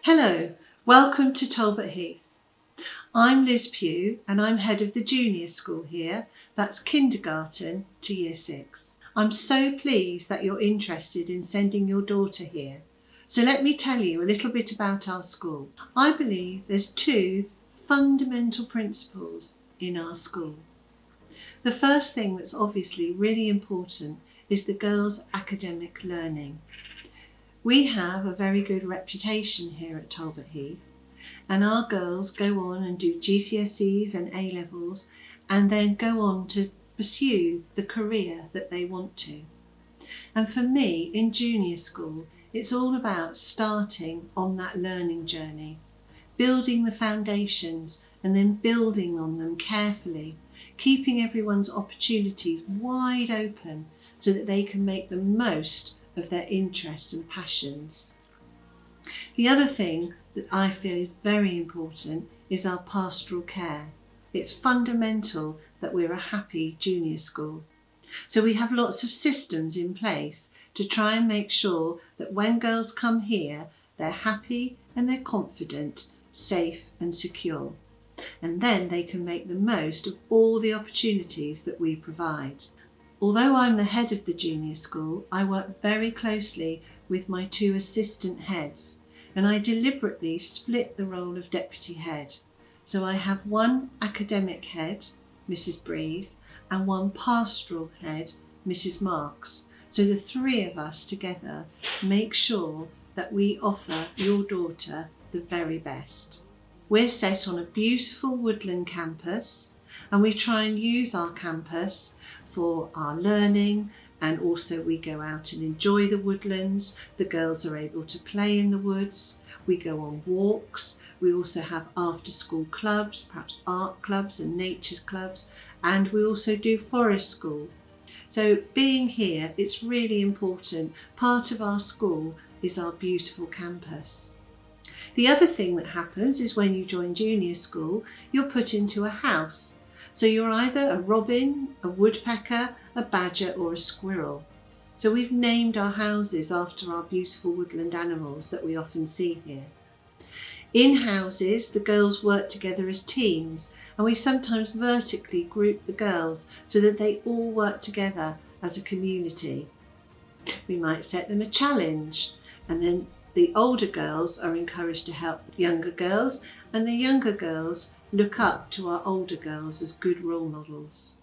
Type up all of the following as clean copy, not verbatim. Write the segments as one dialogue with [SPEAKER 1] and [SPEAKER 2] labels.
[SPEAKER 1] Hello, welcome to Talbot Heath. I'm Liz Pugh and I'm head of the junior school here, that's kindergarten to year 6. I'm so pleased that you're interested in sending your daughter here. So let me tell you a little bit about our school. I believe there's 2 fundamental principles in our school. The first thing that's obviously really important is the girls' academic learning. We have a very good reputation here at Talbot Heath, and our girls go on and do GCSEs and A-levels and then go on to pursue the career that they want to. And for me, in junior school, it's all about starting on that learning journey, building the foundations and then building on them carefully, keeping everyone's opportunities wide open so that they can make the most of their interests and passions. The other thing that I feel is very important is our pastoral care. It's fundamental that we're a happy junior school. So we have lots of systems in place to try and make sure that when girls come here, they're happy and they're confident, safe and secure. And then they can make the most of all the opportunities that we provide. Although I'm the head of the junior school, I work very closely with my 2 assistant heads, and I deliberately split the role of deputy head. So I have one academic head, Mrs. Breeze, and one pastoral head, Mrs. Marks. So the 3 of us together make sure that we offer your daughter the very best. We're set on a beautiful woodland campus, and we try and use our campus for our learning, and also we go out and enjoy the woodlands. The girls are able to play in the woods. We go on walks. We also have after school clubs, perhaps art clubs and nature clubs, and we also do forest school. So being here, it's really important. Part of our school is our beautiful campus. The other thing that happens is when you join junior school, you're put into a house. So you're either a robin, a woodpecker, a badger or a squirrel. So we've named our houses after our beautiful woodland animals that we often see here. In houses, the girls work together as teams, and we sometimes vertically group the girls so that they all work together as a community. We might set them a challenge, and then the older girls are encouraged to help younger girls, and the younger girls look up to our older girls as good role models.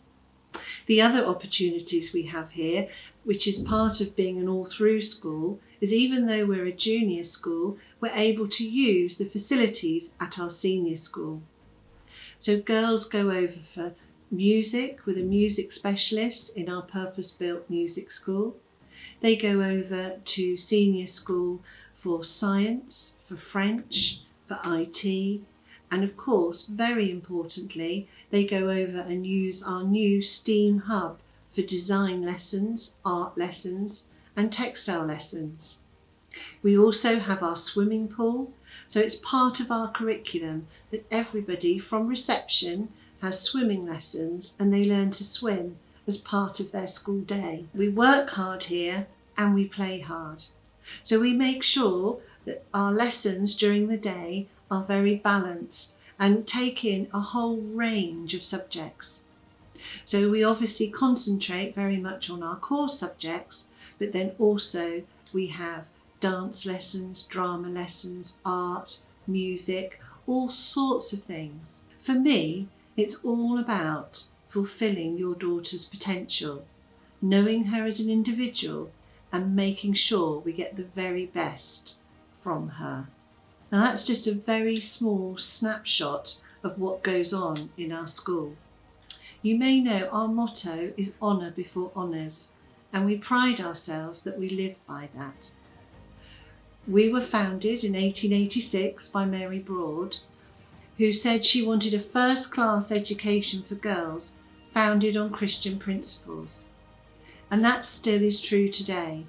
[SPEAKER 1] The other opportunities we have here, which is part of being an all-through school, is even though we're a junior school, we're able to use the facilities at our senior school. So girls go over for music with a music specialist in our purpose-built music school. They go over to senior school for science, for French, for IT, and of course, very importantly, they go over and use our new STEAM hub for design lessons, art lessons, and textile lessons. We also have our swimming pool, so it's part of our curriculum that everybody from reception has swimming lessons and they learn to swim as part of their school day. We work hard here and we play hard. So we make sure that our lessons during the day are very balanced and take in a whole range of subjects. So we obviously concentrate very much on our core subjects, but then also we have dance lessons, drama lessons, art, music, all sorts of things. For me, it's all about fulfilling your daughter's potential, knowing her as an individual and making sure we get the very best from her. Now that's just a very small snapshot of what goes on in our school. You may know our motto is honour before honours, and we pride ourselves that we live by that. We were founded in 1886 by Mary Broad, who said she wanted a first-class education for girls founded on Christian principles. And that still is true today,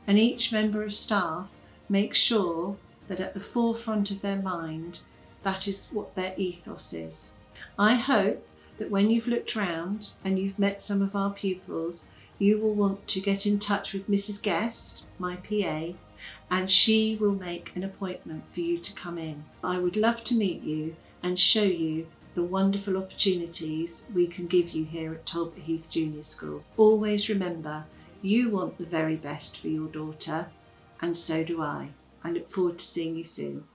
[SPEAKER 1] and each member of staff makes sure that at the forefront of their mind, that is what their ethos is. I hope that when you've looked round and you've met some of our pupils, you will want to get in touch with Mrs. Guest, my PA, and she will make an appointment for you to come in. I would love to meet you and show you the wonderful opportunities we can give you here at Talbot Heath Junior School. Always remember, you want the very best for your daughter, and so do I. I look forward to seeing you soon.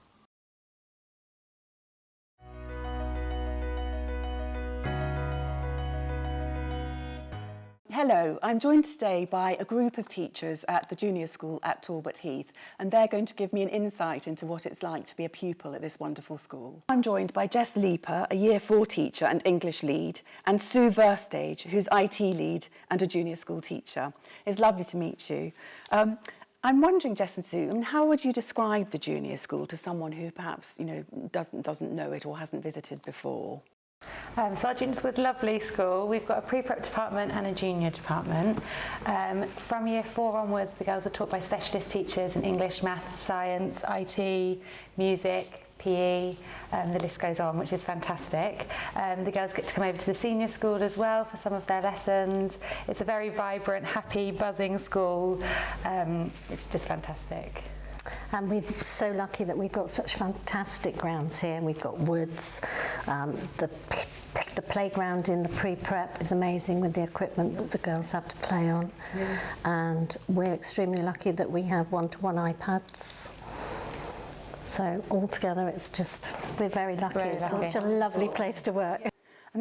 [SPEAKER 2] Hello, I'm joined today by a group of teachers at the junior school at Talbot Heath, and they're going to give me an insight into what it's like to be a pupil at this wonderful school. I'm joined by Jess Leaper, a Year 4 teacher and English lead, and Sue Verstage, who's IT lead and a junior school teacher. It's lovely to meet you. I'm wondering, Jess and Sue, how would you describe the junior school to someone who perhaps, doesn't know it or hasn't visited before?
[SPEAKER 3] So our junior school is a lovely school. We've got a pre-prep department and a junior department. From Year 4 onwards, the girls are taught by specialist teachers in English, maths, science, IT, music, PE, the list goes on, which is fantastic. The girls get to come over to the senior school as well for some of their lessons. It's a very vibrant, happy, buzzing school, which is just fantastic.
[SPEAKER 4] And we're so lucky that we've got such fantastic grounds here. We've got woods. The playground in the pre-prep is amazing with the equipment that the girls have to play on. Yes. And we're extremely lucky that we have one-to-one iPads. So altogether, we're very lucky. It's such a lovely place to work.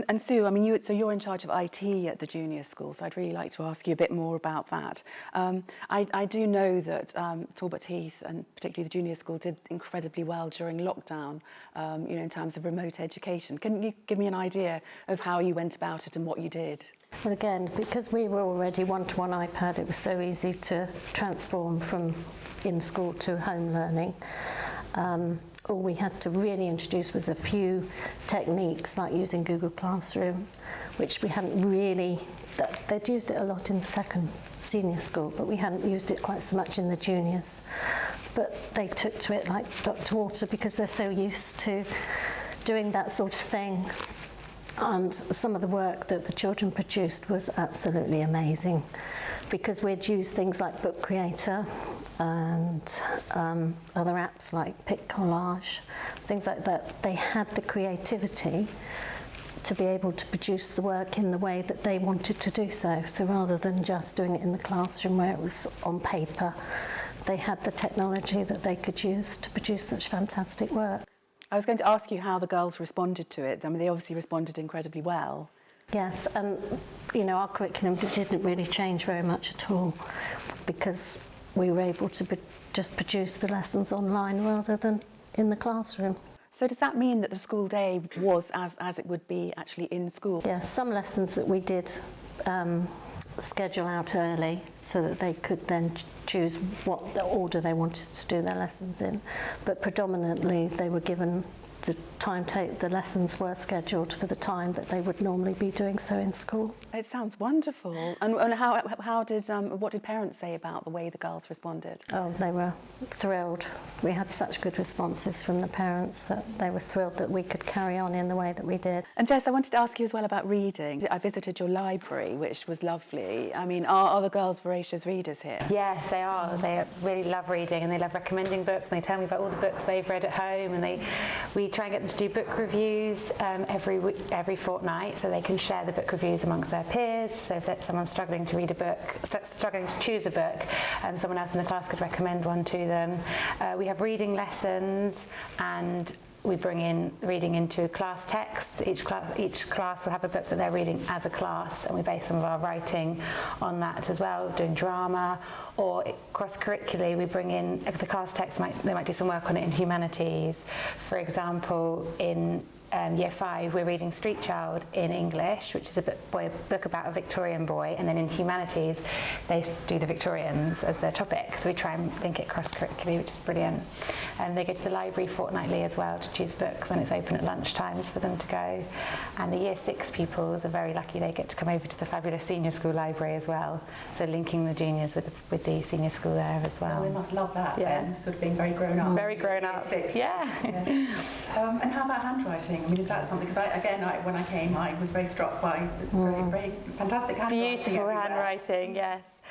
[SPEAKER 2] And Sue, so you're in charge of IT at the junior school, so I'd really like to ask you a bit more about that. I do know that Talbot Heath, and particularly the junior school, did incredibly well during lockdown, in terms of remote education. Can you give me an idea of how you went about it and what you did?
[SPEAKER 4] Well, again, because we were already one-to-one iPad, it was so easy to transform from in-school to home learning. All we had to really introduce was a few techniques like using Google Classroom, which we hadn't really, they'd used it a lot in the senior school, but we hadn't used it quite so much in the juniors. But they took to it like duck to water because they're so used to doing that sort of thing. And some of the work that the children produced was absolutely amazing because we'd use things like Book Creator and other apps like Pic Collage, things like that. They had the creativity to be able to produce the work in the way that they wanted to do so. So rather than just doing it in the classroom where it was on paper, they had the technology that they could use to produce such fantastic work.
[SPEAKER 2] I was going to ask you how the girls responded to it. They obviously responded incredibly well.
[SPEAKER 4] Yes, and our curriculum didn't really change very much at all because we were able to just produce the lessons online rather than in the classroom.
[SPEAKER 2] So does that mean that the school day was as it would be actually in school?
[SPEAKER 4] Yes, some lessons that we did schedule out early so that they could then choose what order they wanted to do their lessons in. But predominantly they were given the lessons were scheduled for the time that they would normally be doing so in school. It
[SPEAKER 2] sounds wonderful. And what did parents say about the way the girls responded?
[SPEAKER 4] Oh, they were thrilled. We had such good responses from the parents that they were thrilled that we could carry on in the way that we did.
[SPEAKER 2] And Jess, I wanted to ask you as well about reading. I visited your library, which was lovely. Are the girls voracious readers here?
[SPEAKER 3] Yes, they are. They really love reading and they love recommending books and they tell me about all the books they've read at home, and we try and get them to do book reviews every fortnight so they can share the book reviews amongst their peers. So if someone's struggling to read a book, struggling to choose a book, someone else in the class could recommend one to them. We have reading lessons and we bring in reading into class text. Each class will have a book that they're reading as a class, and we base some of our writing on that as well, doing drama. Or cross-curricularly, we bring in the class text, they might do some work on it in humanities. For example, in Year 5, we're reading Street Child in English, which is a book about a Victorian boy, and then in humanities, they do the Victorians as their topic. So we try and think it cross-curricularly, which is brilliant. And they go to the library fortnightly as well to choose books, and it's open at lunchtimes for them to go. And the Year 6 pupils are very lucky; they get to come over to the fabulous senior school library as well. So linking the juniors with the senior school there as well.
[SPEAKER 2] Oh, they must love that then, sort of being very grown up.
[SPEAKER 3] Very grown up.
[SPEAKER 2] Year 6.
[SPEAKER 3] Yeah.
[SPEAKER 2] And how about handwriting? I mean, is that something, because when I came, I was very struck by the very fantastic handwriting.
[SPEAKER 3] Beautiful
[SPEAKER 2] everywhere.
[SPEAKER 3] handwriting, yes.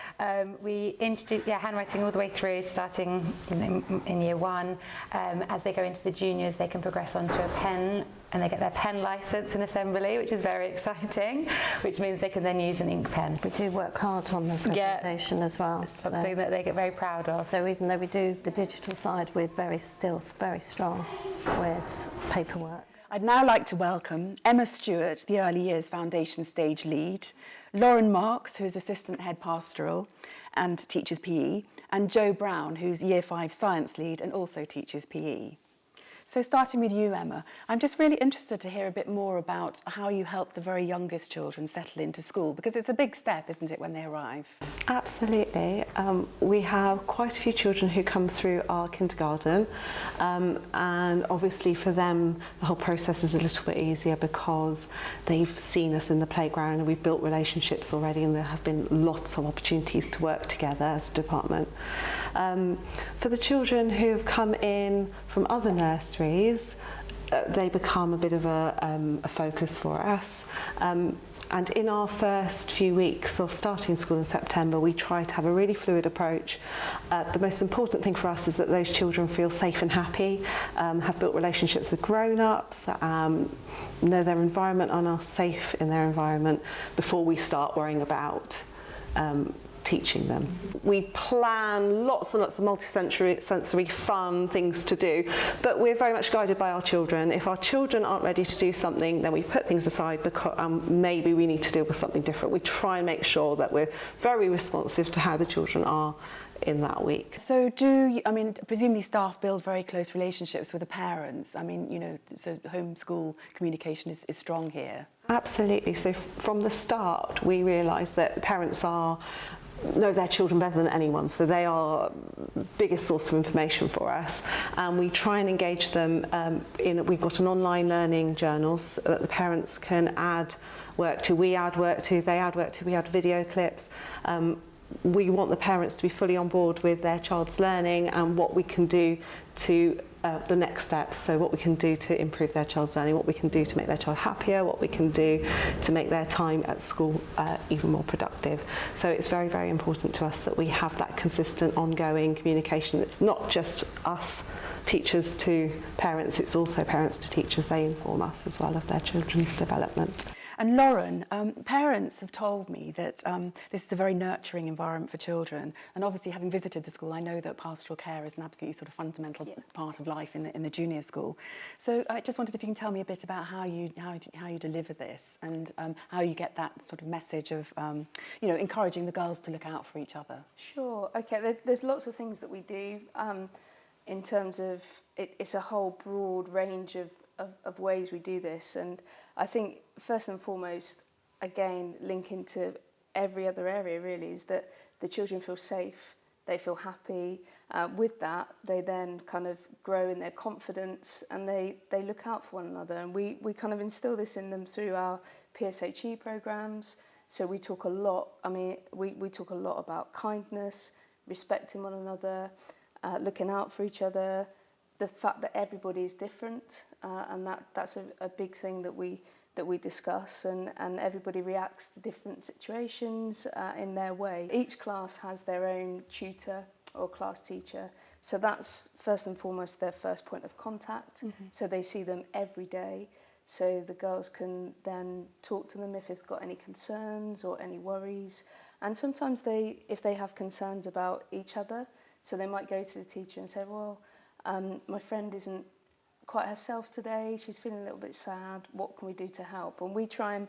[SPEAKER 3] We introduced handwriting all the way through, starting in year one. As they go into the juniors, they can progress onto a pen, and they get their pen licence in assembly, which is very exciting, which means they can then use an ink pen.
[SPEAKER 4] We do work hard on the presentation as well.
[SPEAKER 3] It's something that they get very proud of.
[SPEAKER 4] So even though we do the digital side, we're still very strong with paperwork.
[SPEAKER 2] I'd now like to welcome Emma Stewart, the Early Years Foundation Stage Lead, Lauren Marks, who's Assistant Head Pastoral and teaches PE, and Jo Brown, who's Year 5 Science Lead and also teaches PE. So starting with you, Emma, I'm just really interested to hear a bit more about how you help the very youngest children settle into school, because it's a big step, isn't it, when they arrive?
[SPEAKER 5] Absolutely. We have quite a few children who come through our kindergarten, and obviously for them the whole process is a little bit easier because they've seen us in the playground and we've built relationships already, and there have been lots of opportunities to work together as a department. For the children who have come in from other nurseries, they become a bit of a focus for us. And in our first few weeks of starting school in September, we try to have a really fluid approach. The most important thing for us is that those children feel safe and happy, have built relationships with grown-ups, know their environment and are safe in their environment before we start worrying about teaching them. We plan lots and lots of multi-sensory fun things to do, but we're very much guided by our children. If our children aren't ready to do something, then we put things aside because maybe we need to deal with something different. We try and make sure that we're very responsive to how the children are in that week.
[SPEAKER 2] So presumably staff build very close relationships with the parents. I mean, so homeschool communication is strong here.
[SPEAKER 5] Absolutely. So from the start, we realised that parents know their children better than anyone, so they are the biggest source of information for us, and we try and engage them we've got an online learning journal so that the parents can add work to, we add work to, they add work to, we add video clips. We want the parents to be fully on board with their child's learning and what we can do to the next steps, so what we can do to improve their child's learning, what we can do to make their child happier, what we can do to make their time at school even more productive. So it's very, very important to us that we have that consistent ongoing communication. It's not just us teachers to parents, it's also parents to teachers. They inform us as well of their children's development.
[SPEAKER 2] And Lauren, parents have told me that this is a very nurturing environment for children, and obviously having visited the school, I know that pastoral care is an absolutely sort of fundamental part of life in the junior school. So I just wondered if you can tell me a bit about how you deliver this, and how you get that sort of message of encouraging the girls to look out for each other.
[SPEAKER 6] Sure. Okay. There's lots of things that we do in terms of it's a whole broad range of ways we do this, and I think first and foremost, again, linking to every other area really, is that the children feel safe, they feel happy. With that, they then kind of grow in their confidence, and they look out for one another, and we kind of instill this in them through our PSHE programs. So we talk a lot, we talk a lot about kindness, respecting one another, looking out for each other, the fact that everybody is different, and that's a big thing that we discuss, and everybody reacts to different situations in their way. Each class has their own tutor or class teacher, so that's first and foremost their first point of contact. Mm-hmm. So they see them every day, so the girls can then talk to them if they've got any concerns or any worries, and sometimes if they have concerns about each other, so they might go to the teacher and say, well, my friend isn't quite herself today, she's feeling a little bit sad, what can we do to help? And we try and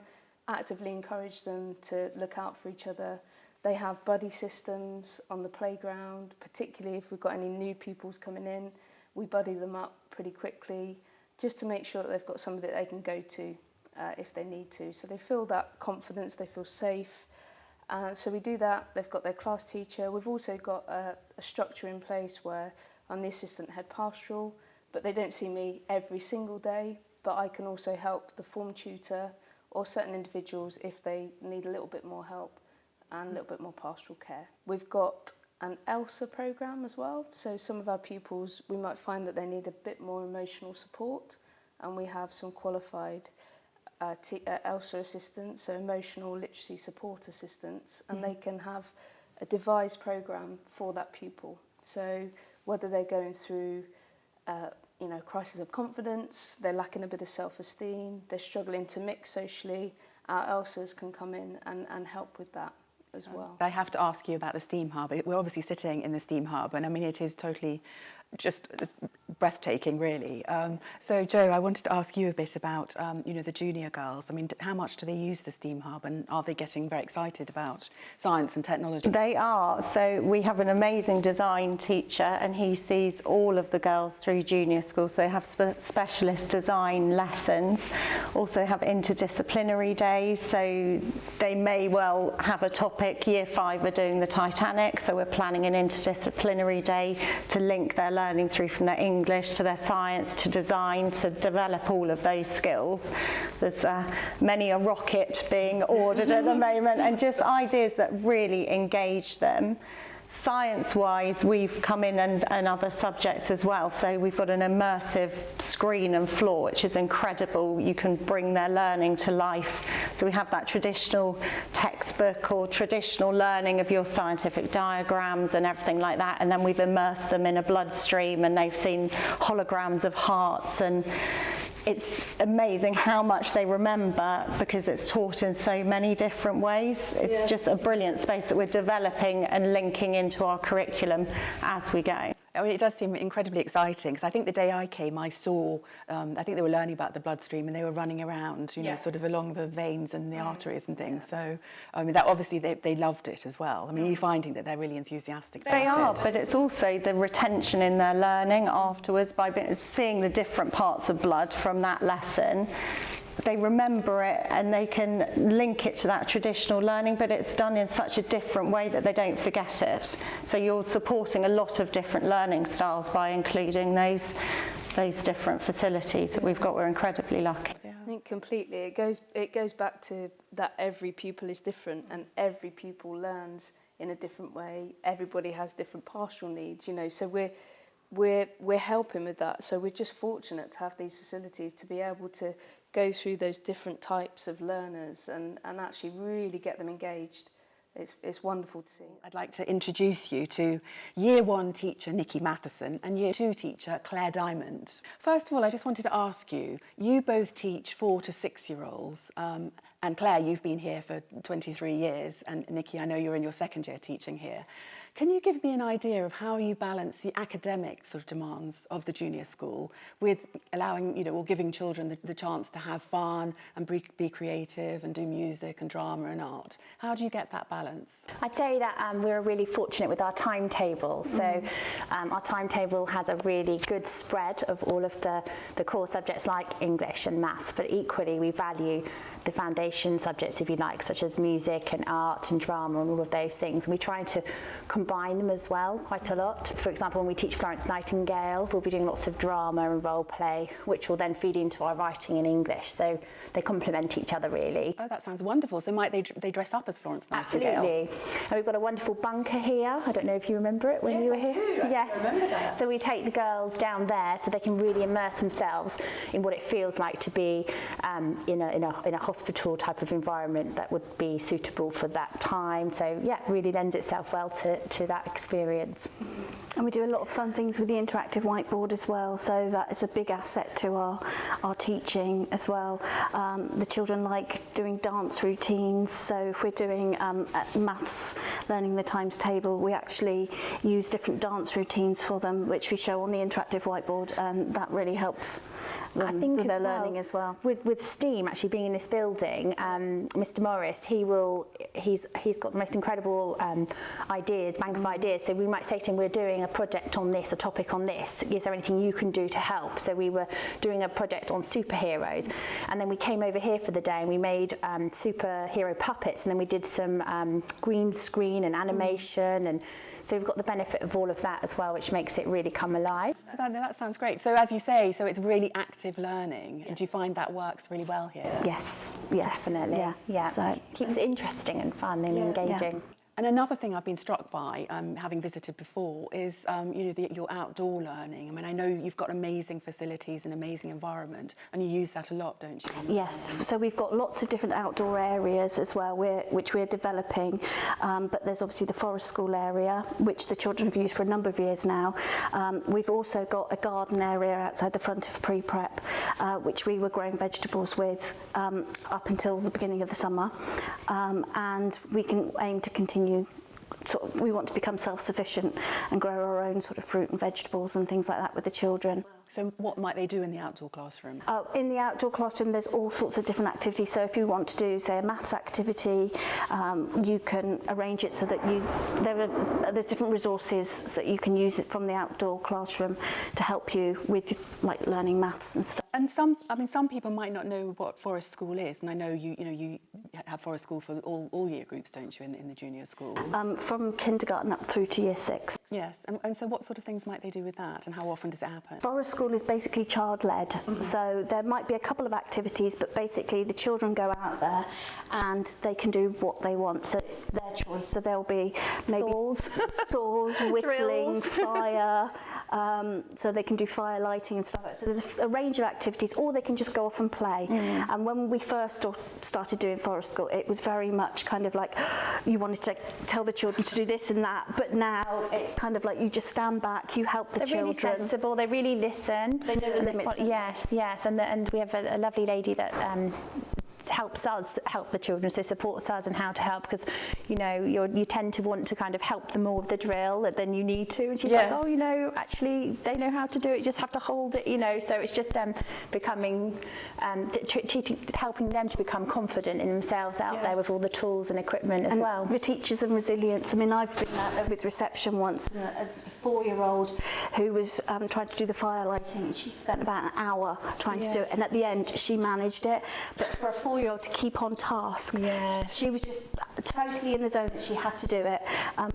[SPEAKER 6] actively encourage them to look out for each other. They have buddy systems on the playground, particularly if we've got any new pupils coming in, we buddy them up pretty quickly just to make sure that they've got somebody that they can go to if they need to. So they feel that confidence, they feel safe. So we do that. They've got their class teacher. We've also got a structure in place where I'm the assistant head pastoral, but they don't see me every single day, but I can also help the form tutor or certain individuals if they need a little bit more help and a little bit more pastoral care. We've got an ELSA programme as well, so some of our pupils, we might find that they need a bit more emotional support, and we have some qualified ELSA assistants, so emotional literacy support assistants, and they can have a devised programme for that pupil. So whether they're going through crisis of confidence, they're lacking a bit of self-esteem, they're struggling to mix socially, our ELSAs can come in and help with that as well.
[SPEAKER 2] I have to ask you about the STEAM Hub. We're obviously sitting in the STEAM Hub, and I mean, it is totally just breathtaking, really. So, Jo, I wanted to ask you a bit about, the junior girls. I mean, how much do they use the STEAM Hub, and are they getting very excited about science and technology?
[SPEAKER 7] They are. So we have an amazing design teacher, and he sees all of the girls through junior school. So they have specialist design lessons. Also have interdisciplinary days. So they may well have a topic. Year 5 are doing the Titanic, so we're planning an interdisciplinary day to link their learning through from their English to their science to design, to develop all of those skills. There's many a rocket being ordered at the moment, and just ideas that really engage them. Science-wise, we've come in and other subjects as well. So we've got an immersive screen and floor, which is incredible. You can bring their learning to life. So we have that traditional textbook or traditional learning of your scientific diagrams and everything like that. And then we've immersed them in a bloodstream, and they've seen holograms of hearts, and it's amazing how much they remember because it's taught in so many different ways. It's just a brilliant space that we're developing and linking into our curriculum as we go.
[SPEAKER 2] I mean, it does seem incredibly exciting, because I think the day I came, I saw, I think they were learning about the bloodstream, and they were running around, sort of along the veins and the arteries and things. So, I mean, that obviously they loved it as well. I mean, you're finding that they're really enthusiastic about it.
[SPEAKER 7] They are, but it's also the retention in their learning afterwards by seeing the different parts of blood from that lesson. They remember it and they can link it to that traditional learning, but it's done in such a different way that they don't forget it. So you're supporting a lot of different learning styles by including those different facilities that we've got. We're incredibly lucky.
[SPEAKER 6] I think completely. It goes back to that every pupil is different, and every pupil learns in a different way. Everybody has different partial needs, so we're helping with that. So we're just fortunate to have these facilities to be able to go through those different types of learners and actually really get them engaged. It's wonderful to see.
[SPEAKER 2] I'd like to introduce you to Year 1 teacher Nikki Matheson and Year 2 teacher Claire Diamond. First of all, I just wanted to ask you both teach 4 to 6-year-olds, and Claire, you've been here for 23 years, and Nikki, I know you're in your second year teaching here. Can you give me an idea of how you balance the academic sort of demands of the junior school with allowing, or giving children the chance to have fun and be creative and do music and drama and art? How do you get that balance?
[SPEAKER 8] I'd say that we're really fortunate with our timetable. So our timetable has a really good spread of all of the core subjects like English and maths, but equally we value the foundation subjects, if you like, such as music and art and drama and all of those things. And we try to combine them as well quite a lot. For example, when we teach Florence Nightingale, we'll be doing lots of drama and role play, which will then feed into our writing in English. So they complement each other, really.
[SPEAKER 2] Oh, that sounds wonderful. So might they dress up as Florence Nightingale?
[SPEAKER 8] Absolutely. And we've got a wonderful bunker here. I don't know if you remember it when you were here.
[SPEAKER 2] Yes, I remember that.
[SPEAKER 8] So we take the girls down there so they can really immerse themselves in what it feels like to be in a hospital type of environment that would be suitable for that time. So yeah, it really lends itself well to that experience.
[SPEAKER 9] And we do a lot of fun things with the interactive whiteboard as well, so that is a big asset to our teaching as well. The children like doing dance routines, so if we're doing maths, learning the times table, we actually use different dance routines for them, which we show on the interactive whiteboard, and that really helps them with their learning as well.
[SPEAKER 8] With STEAM actually being in this building, Mr. Morris, he's got the most incredible ideas, bank of ideas. So we might say to him, we're doing a project on this, a topic on this. Is there anything you can do to help? So we were doing a project on superheroes, and then we came over here for the day and we made superhero puppets, and then we did some green screen and animation, and so we've got the benefit of all of that as well, which makes it really come alive.
[SPEAKER 2] That sounds great. So as you say, so it's really active learning. And do you find that works really well here?
[SPEAKER 8] Yes, definitely. Yeah. So it keeps it interesting and fun and engaging.
[SPEAKER 2] And another thing I've been struck by, having visited before, is your outdoor learning. I mean, I know you've got amazing facilities and amazing environment, and you use that a lot, don't you?
[SPEAKER 9] Yes, so we've got lots of different outdoor areas as well, which we're developing. But there's obviously the forest school area, which the children have used for a number of years now. We've also got a garden area outside the front of pre-prep, which we were growing vegetables with up until the beginning of the summer. And we can aim to continue. We want to become self-sufficient and grow our own sort of fruit and vegetables and things like that with the children.
[SPEAKER 2] So what might they do in the outdoor classroom?
[SPEAKER 9] In the outdoor classroom, there's all sorts of different activities. So if you want to do, say, a maths activity, you can arrange it so that there's different resources that you can use it from the outdoor classroom to help you with like learning maths and stuff.
[SPEAKER 2] And some people might not know what forest school is, and I know you have forest school for all year groups, don't you, in the junior school?
[SPEAKER 9] From kindergarten up through to year 6.
[SPEAKER 2] Yes, and so what sort of things might they do with that, and how often does it happen?
[SPEAKER 9] Forest school is basically child-led, so there might be a couple of activities, but basically the children go out there and they can do what they want, so it's their choice. So there'll be maybe saws, whittling, fire, so they can do fire lighting and stuff like that. So there's a range of activities, or they can just go off and play. And when we first started doing forest school, it was very much kind of like you wanted to tell the children to do this and that, but now it's kind of like you just stand back, you help the children.
[SPEAKER 8] They're really sensible, they really listen.
[SPEAKER 9] They know the limits.
[SPEAKER 8] Yes, and we have a lovely lady that helps us help the children, so supports us and how to help, because you tend to want to kind of help them more with the drill than you need to, and she's like, oh, actually they know how to do it, you just have to hold it, so it's just becoming helping them to become confident in themselves out there with all the tools and equipment as well.
[SPEAKER 9] The teachers and resilience. I mean, I've been out there with reception once as a 4-year-old who was trying to do the fire lighting. She spent about an hour trying to do it, and at the end she managed it, but for a 4-year-old to keep on task, she was just totally in the zone that she had to do it,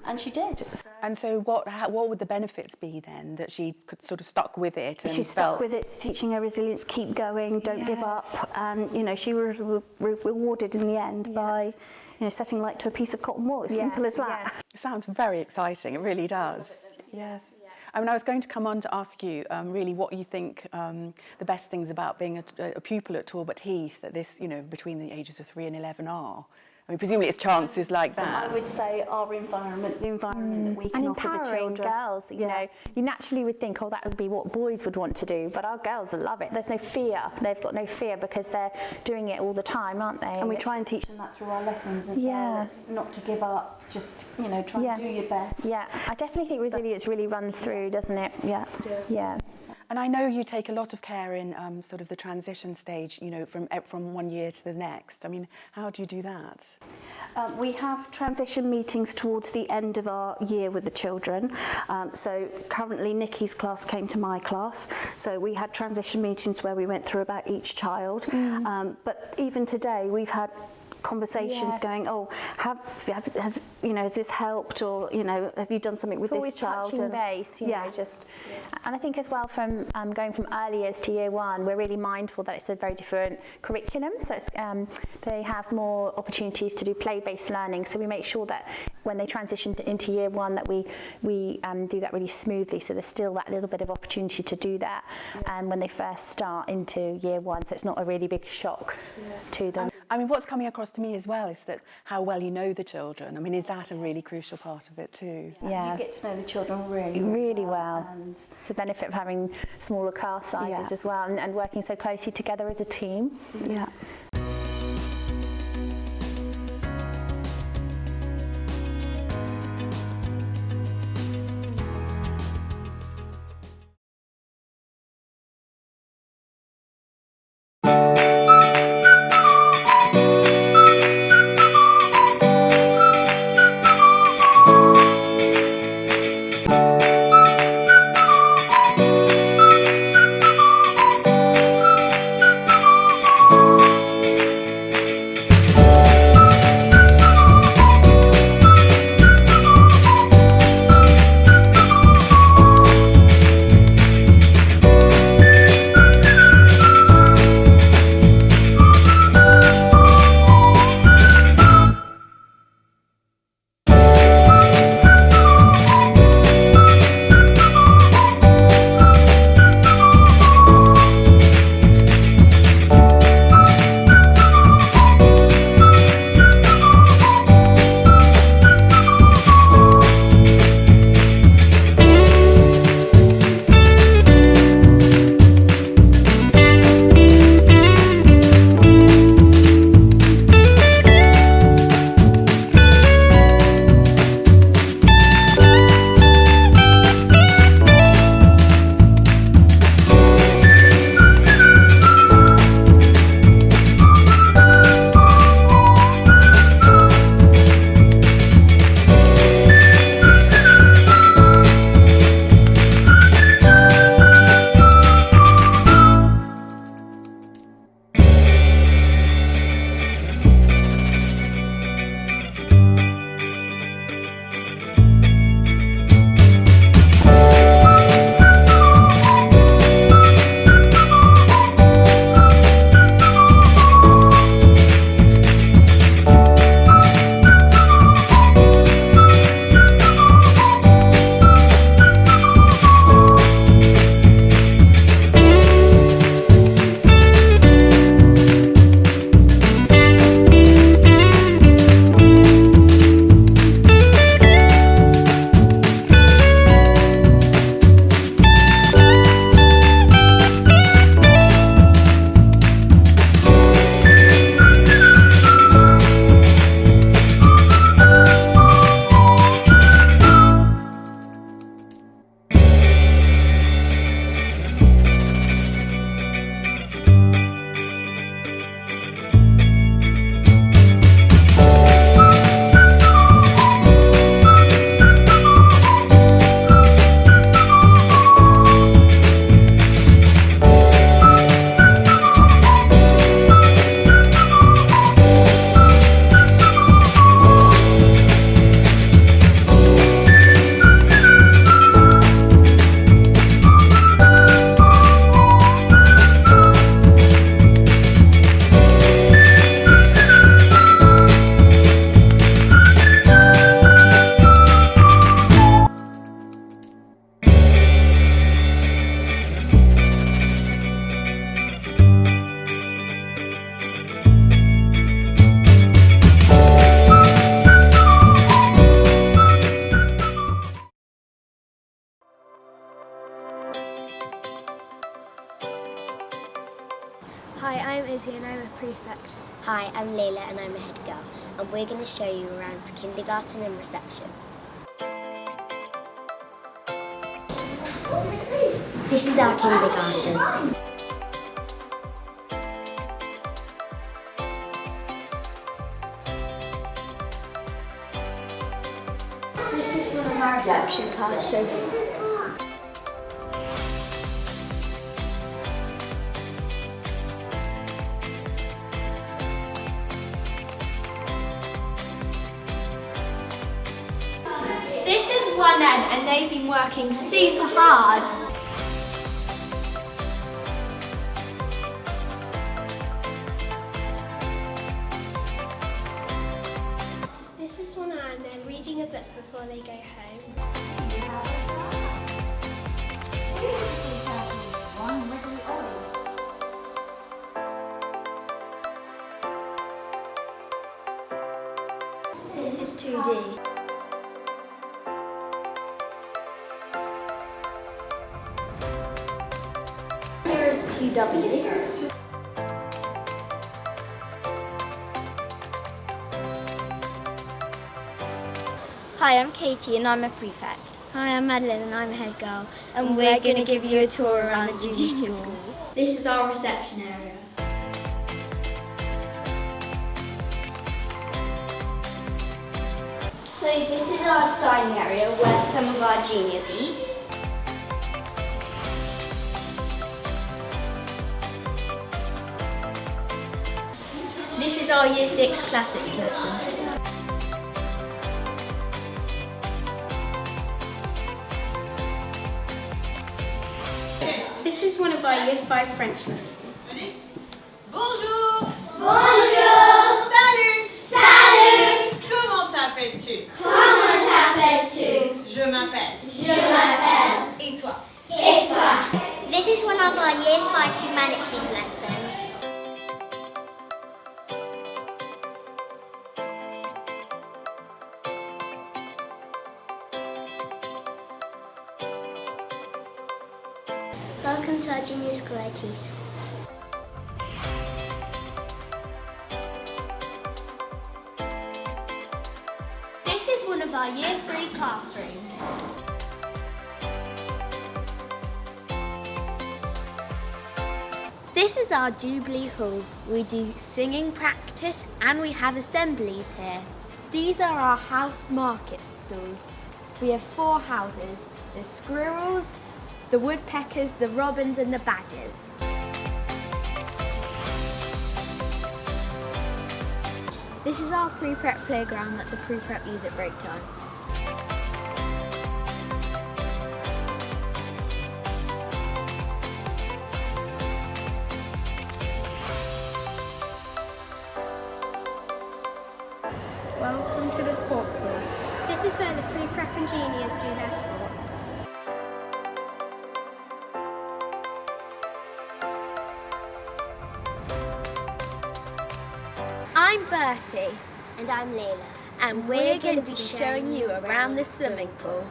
[SPEAKER 9] and she did.
[SPEAKER 2] And so what would the benefits be then, that she could sort of stuck with it? And
[SPEAKER 9] she stuck with it, teaching her resilience, keep going, don't give up, and she was rewarded in the end by setting light to a piece of cotton wool. As simple as that.
[SPEAKER 2] It sounds very exciting, it really does. Yes. I mean, I was going to come on to ask you really what you think the best things about being a pupil at Talbot Heath at this, between the ages of 3 and 11 are. I mean, presumably it's chances like that.
[SPEAKER 9] I would say our environment, the environment that we can offer the children.
[SPEAKER 8] Girls, you naturally would think, that would be what boys would want to do, but our girls love it. There's no fear. They've got no fear because they're doing it all the time, aren't they?
[SPEAKER 9] And we try and teach them that through our lessons as well. It's not to give up, just, try and do your best.
[SPEAKER 8] Yeah, I definitely think resilience really runs through, doesn't it? Yeah. Yeah.
[SPEAKER 2] And I know you take a lot of care in sort of the transition stage, from one year to the next. I mean, how do you do that?
[SPEAKER 9] We have transition meetings towards the end of our year with the children. So currently Nikki's class came to my class. So we had transition meetings where we went through about each child. But even today we've had conversations going, has this helped, or have you done something with this child?
[SPEAKER 8] Touching base, and I think as well from going from early years to year 1, we're really mindful that it's a very different curriculum. So it's, they have more opportunities to do play-based learning. So we make sure that when they transition into year 1, that we do that really smoothly. So there's still that little bit of opportunity to do that, when they first start into year 1. So it's not a really big shock to them.
[SPEAKER 2] I mean, what's coming across to me as well is that how well you know the children. I mean, is that a really crucial part of it too?
[SPEAKER 9] Yeah. You get to know the children
[SPEAKER 8] really well. And it's the benefit of having smaller class sizes as well, and working so closely together as a team.
[SPEAKER 9] Yeah.
[SPEAKER 10] Hi, I'm Izzy and I'm a prefect.
[SPEAKER 11] Hi, I'm Layla and I'm a head girl, and we're going to show you around for kindergarten and reception. This is our kindergarten.
[SPEAKER 10] This is one of our reception classes.
[SPEAKER 12] This is 1M and they've been working super hard.
[SPEAKER 10] This is 1R and they're reading a book before they go home. This is 2D. Here is 2W.
[SPEAKER 12] Hi, I'm Katie and I'm a prefect.
[SPEAKER 10] Hi, I'm Madeline and I'm a head girl.
[SPEAKER 12] And we're going to give you a tour around the junior school.
[SPEAKER 10] This is our reception area.
[SPEAKER 12] So this is our dining area where some of our juniors eat.
[SPEAKER 10] This is our Year 6 Classics lesson.
[SPEAKER 12] This is one of our Year 5 French lessons.
[SPEAKER 13] Bonjour!
[SPEAKER 12] Bonjour!
[SPEAKER 13] Salut!
[SPEAKER 12] Salut!
[SPEAKER 13] Comment t'appelles-tu?
[SPEAKER 12] Comment t'appelles-tu?
[SPEAKER 13] Je m'appelle.
[SPEAKER 12] Je m'appelle.
[SPEAKER 13] Et toi?
[SPEAKER 12] Et toi?
[SPEAKER 11] This is one of our Year 5 Humanities lessons. Welcome to our junior school ITs.
[SPEAKER 12] This is one of our Year 3 classrooms. This is our Jubilee Hall. We do singing practice and we have assemblies here. These are our house market stalls. We have 4 houses, the squirrels, the woodpeckers, the robins and the badgers.
[SPEAKER 10] This is our pre-prep playground that the pre-prep use at break time.
[SPEAKER 12] Welcome to the sports hall.
[SPEAKER 10] This is where the pre-prep and juniors do their sports.
[SPEAKER 12] I'm Bertie.
[SPEAKER 11] And I'm Layla.
[SPEAKER 12] And we're going to be showing you around the swimming pool.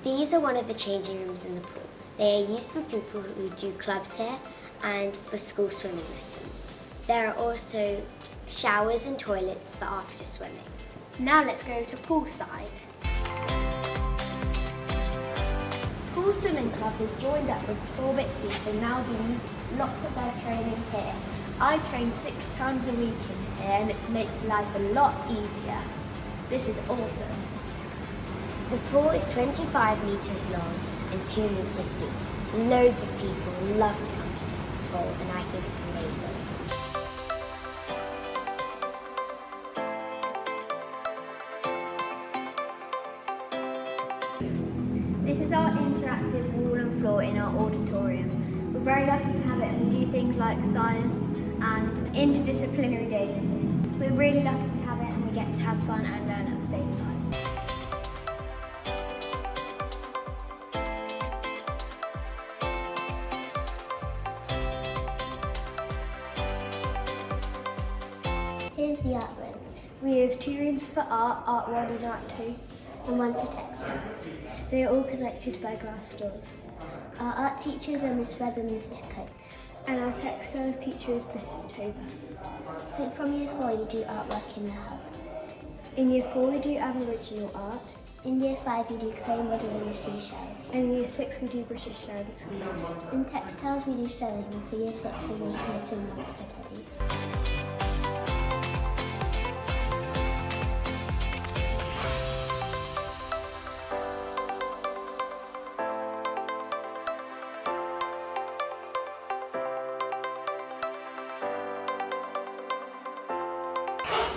[SPEAKER 11] These are one of the changing rooms in the pool. They are used for people who do clubs here and for school swimming lessons. There are also showers and toilets for after swimming.
[SPEAKER 12] Now let's go to poolside. Pool Swimming Club has joined up with Talbot Heath and now do lots of their training here. I train 6 times a week in here and it makes life a lot easier. This is awesome.
[SPEAKER 11] The pool is 25 metres long and 2 metres deep. Loads of people love to come to this pool and I think it's amazing.
[SPEAKER 10] This is our interactive wall and floor in our auditorium. We're very lucky to have it and we do things like science and interdisciplinary days in here. We're really lucky to have it and we get to have fun and learn at the same time. Here's the art room. We have 2 rooms for art, Art 1 and Art 2, and 1 for textiles. They are all connected by glass doors. Our art teachers are Miss Webb and Mrs. Coates. And our textiles teacher is Mrs. Tober. And from year 4 you do artwork in the hub. In year 4 we do Aboriginal art. In year 5 we do clay modelling of seashells. And in year 6 we do British landscapes. In textiles we do sewing, and for year 6 we make little monster teddies.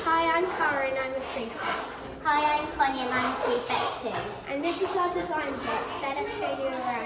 [SPEAKER 12] Hi, I'm Cara and I'm a prefect.
[SPEAKER 11] Hi, I'm Connie and I'm a prefect too.
[SPEAKER 12] And this is our design book. Let us show you around.